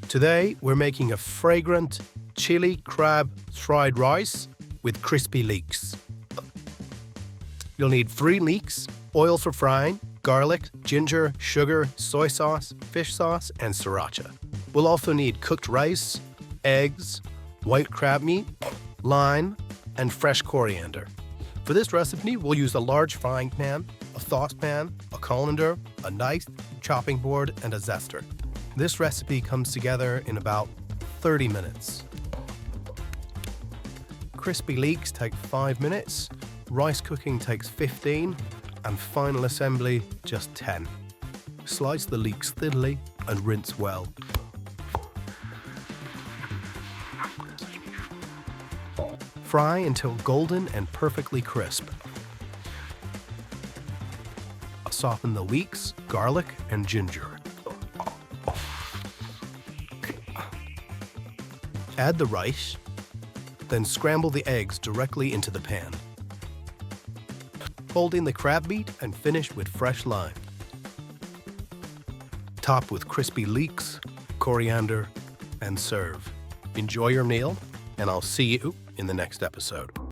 Today, we're making a fragrant chili crab fried rice with crispy leeks. You'll need 3 leeks, oil for frying, garlic, ginger, sugar, soy sauce, fish sauce, and sriracha. We'll also need cooked rice, eggs, white crab meat, lime, and fresh coriander. For this recipe, we'll use a large frying pan, a saucepan, a colander, a knife, chopping board, and a zester. This recipe comes together in about 30 minutes. Crispy leeks take 5 minutes, rice cooking takes 15, and final assembly just 10. Slice the leeks thinly and rinse well. Fry until golden and perfectly crisp. Soften the leeks, garlic, and ginger. Add the rice, then scramble the eggs directly into the pan. Fold in the crab meat and finish with fresh lime. Top with crispy leeks, coriander, and serve. Enjoy your meal, and I'll see you in the next episode.